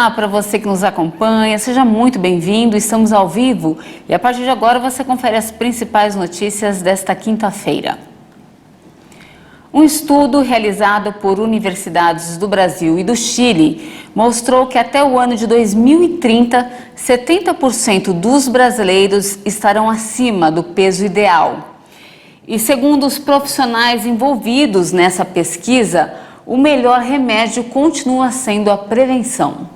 Olá para você que nos acompanha, seja muito bem-vindo, estamos ao vivo e a partir de agora você confere as principais notícias desta quinta-feira. Um estudo realizado por universidades do Brasil e do Chile mostrou que até o ano de 2030, 70% dos brasileiros estarão acima do peso ideal. E segundo os profissionais envolvidos nessa pesquisa, o melhor remédio continua sendo a prevenção.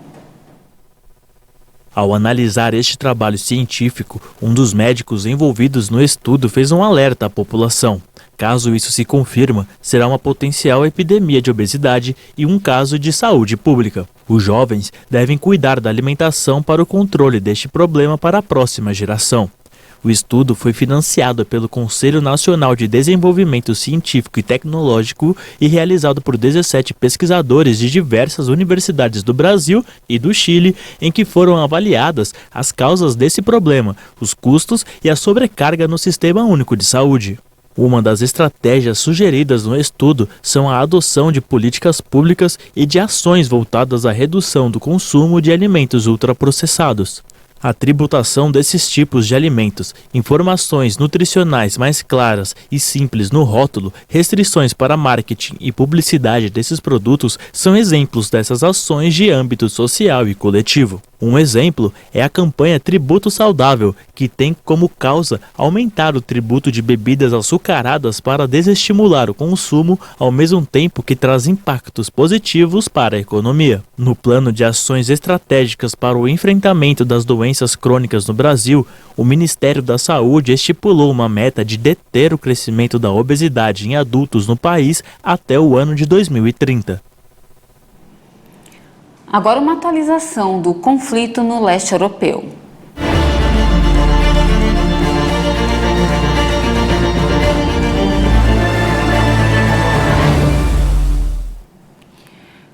Ao analisar este trabalho científico, um dos médicos envolvidos no estudo fez um alerta à população. Caso isso se confirma, será uma potencial epidemia de obesidade e um caso de saúde pública. Os jovens devem cuidar da alimentação para o controle deste problema para a próxima geração. O estudo foi financiado pelo Conselho Nacional de Desenvolvimento Científico e Tecnológico e realizado por 17 pesquisadores de diversas universidades do Brasil e do Chile, em que foram avaliadas as causas desse problema, os custos e a sobrecarga no Sistema Único de Saúde. Uma das estratégias sugeridas no estudo são a adoção de políticas públicas e de ações voltadas à redução do consumo de alimentos ultraprocessados. A tributação desses tipos de alimentos, informações nutricionais mais claras e simples no rótulo, restrições para marketing e publicidade desses produtos são exemplos dessas ações de âmbito social e coletivo. Um exemplo é a campanha Tributo Saudável, que tem como causa aumentar o tributo de bebidas açucaradas para desestimular o consumo, ao mesmo tempo que traz impactos positivos para a economia. No plano de ações estratégicas para o enfrentamento das doenças crônicas no Brasil, o Ministério da Saúde estipulou uma meta de deter o crescimento da obesidade em adultos no país até o ano de 2030. Agora uma atualização do conflito no leste europeu.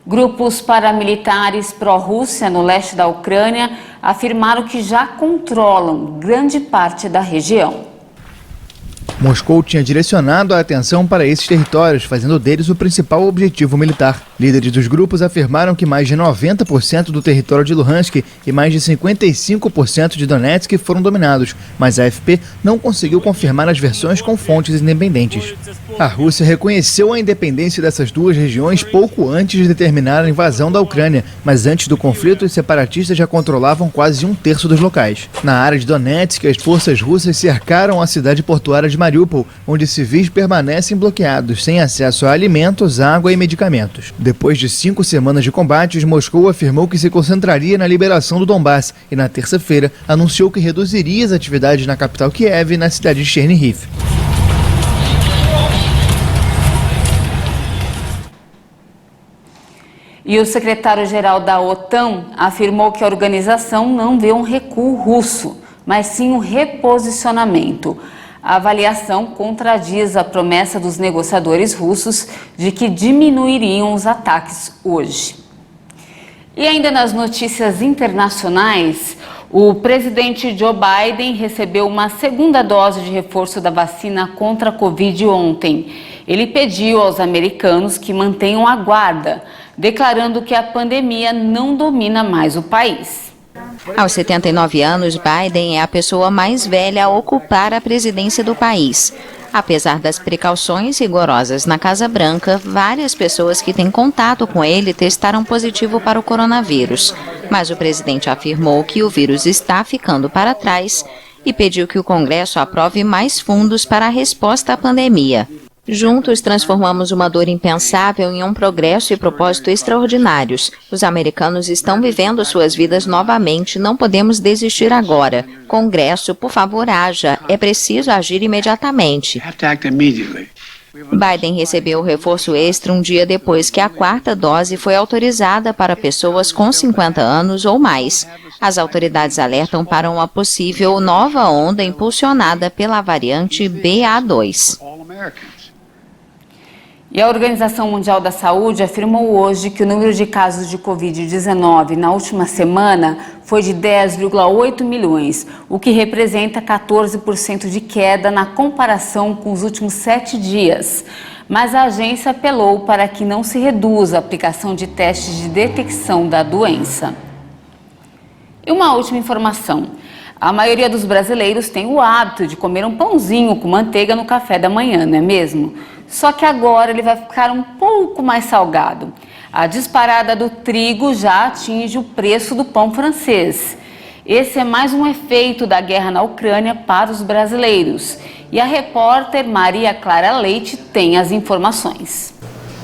Grupos paramilitares pró-Rússia no leste da Ucrânia afirmaram que já controlam grande parte da região. Moscou tinha direcionado a atenção para esses territórios, fazendo deles o principal objetivo militar. Líderes dos grupos afirmaram que mais de 90% do território de Luhansk e mais de 55% de Donetsk foram dominados, mas a AFP não conseguiu confirmar as versões com fontes independentes. A Rússia reconheceu a independência dessas duas regiões pouco antes de determinar a invasão da Ucrânia, mas antes do conflito, os separatistas já controlavam quase um terço dos locais. Na área de Donetsk, as forças russas cercaram a cidade portuária de Mariupol, onde civis permanecem bloqueados, sem acesso a alimentos, água e medicamentos. Depois de 5 semanas de combates, Moscou afirmou que se concentraria na liberação do Donbass e, na terça-feira, anunciou que reduziria as atividades na capital Kiev e na cidade de Chernihiv. E o secretário-geral da OTAN afirmou que a organização não vê um recuo russo, mas sim um reposicionamento. A avaliação contradiz a promessa dos negociadores russos de que diminuiriam os ataques hoje. E ainda nas notícias internacionais, o presidente Joe Biden recebeu uma segunda dose de reforço da vacina contra a Covid ontem. Ele pediu aos americanos que mantenham a guarda, declarando que a pandemia não domina mais o país. Aos 79 anos, Biden é a pessoa mais velha a ocupar a presidência do país. Apesar das precauções rigorosas na Casa Branca, várias pessoas que têm contato com ele testaram positivo para o coronavírus. Mas o presidente afirmou que o vírus está ficando para trás e pediu que o Congresso aprove mais fundos para a resposta à pandemia. Juntos transformamos uma dor impensável em um progresso e propósito extraordinários. Os americanos estão vivendo suas vidas novamente, não podemos desistir agora. Congresso, por favor, haja. É preciso agir imediatamente. Biden recebeu o reforço extra um dia depois que a 4ª dose foi autorizada para pessoas com 50 anos ou mais. As autoridades alertam para uma possível nova onda impulsionada pela variante BA2. E a Organização Mundial da Saúde afirmou hoje que o número de casos de Covid-19 na última semana foi de 10,8 milhões, o que representa 14% de queda na comparação com os últimos 7 dias. Mas a agência apelou para que não se reduza a aplicação de testes de detecção da doença. E uma última informação. A maioria dos brasileiros tem o hábito de comer um pãozinho com manteiga no café da manhã, não é mesmo? Só que agora ele vai ficar um pouco mais salgado. A disparada do trigo já atinge o preço do pão francês. Esse é mais um efeito da guerra na Ucrânia para os brasileiros. E a repórter Maria Clara Leite tem as informações.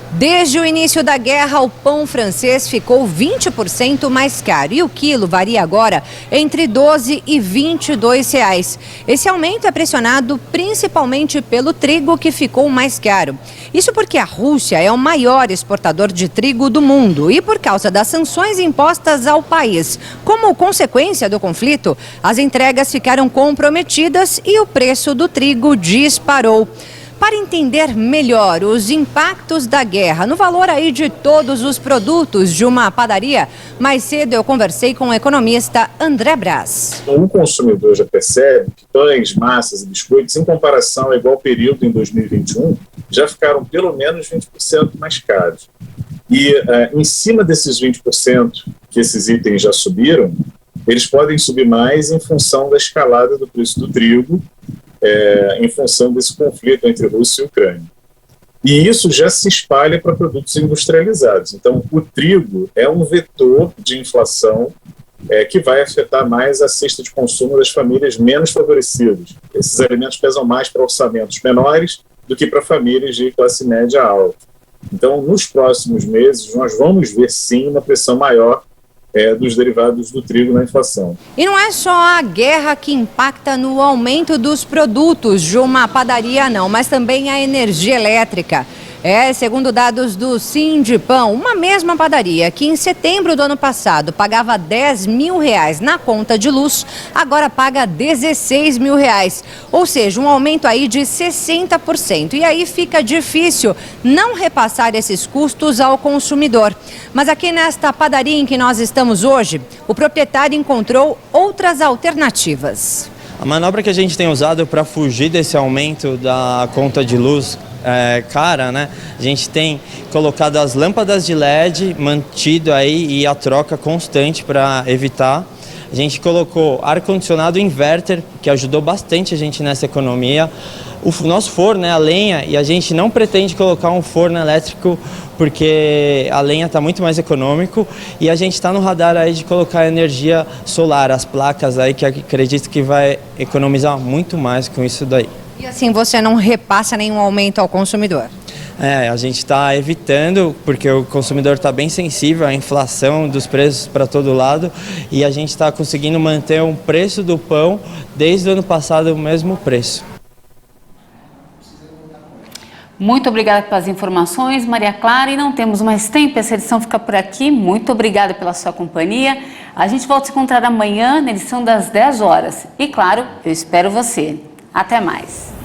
Desde o início da guerra, o pão francês ficou 20% mais caro e o quilo varia agora entre 12 e 22 reais. Esse aumento é pressionado principalmente pelo trigo, que ficou mais caro. Isso porque a Rússia é o maior exportador de trigo do mundo e por causa das sanções impostas ao país. Como consequência do conflito, as entregas ficaram comprometidas e o preço do trigo disparou. Para entender melhor os impactos da guerra no valor aí de todos os produtos de uma padaria, mais cedo eu conversei com o economista André Braz. O consumidor já percebe que pães, massas e biscoitos, em comparação ao igual período em 2021, já ficaram pelo menos 20% mais caros. E em cima desses 20% que esses itens já subiram, eles podem subir mais em função da escalada do preço do trigo, em função desse conflito entre Rússia e Ucrânia. E isso já se espalha para produtos industrializados. Então, o trigo é um vetor de inflação que vai afetar mais a cesta de consumo das famílias menos favorecidas. Esses alimentos pesam mais para orçamentos menores do que para famílias de classe média alta. Então, nos próximos meses, nós vamos ver, sim, uma pressão maior dos derivados do trigo na inflação. E não é só a guerra que impacta no aumento dos produtos de uma padaria, não, mas também a energia elétrica. Segundo dados do Sindipão, uma mesma padaria que em setembro do ano passado pagava 10 mil reais na conta de luz, agora paga 16 mil reais. Ou seja, um aumento aí de 60%. E aí fica difícil não repassar esses custos ao consumidor. Mas aqui nesta padaria em que nós estamos hoje, o proprietário encontrou outras alternativas. A manobra que a gente tem usado para fugir desse aumento da conta de luz cara, né? A gente tem colocado as lâmpadas de LED, mantido aí e a troca constante para evitar. A gente colocou ar-condicionado inverter, que ajudou bastante a gente nessa economia. O nosso forno é a lenha e a gente não pretende colocar um forno elétrico porque a lenha está muito mais econômico e a gente está no radar aí de colocar energia solar, as placas aí que acredito que vai economizar muito mais com isso daí. E assim você não repassa nenhum aumento ao consumidor? A gente está evitando, porque o consumidor está bem sensível à inflação dos preços para todo lado e a gente está conseguindo manter o preço do pão desde o ano passado o mesmo preço. Muito obrigada pelas informações, Maria Clara, e não temos mais tempo, essa edição fica por aqui. Muito obrigada pela sua companhia. A gente volta a se encontrar amanhã na edição das 10 horas. E claro, eu espero você. Até mais.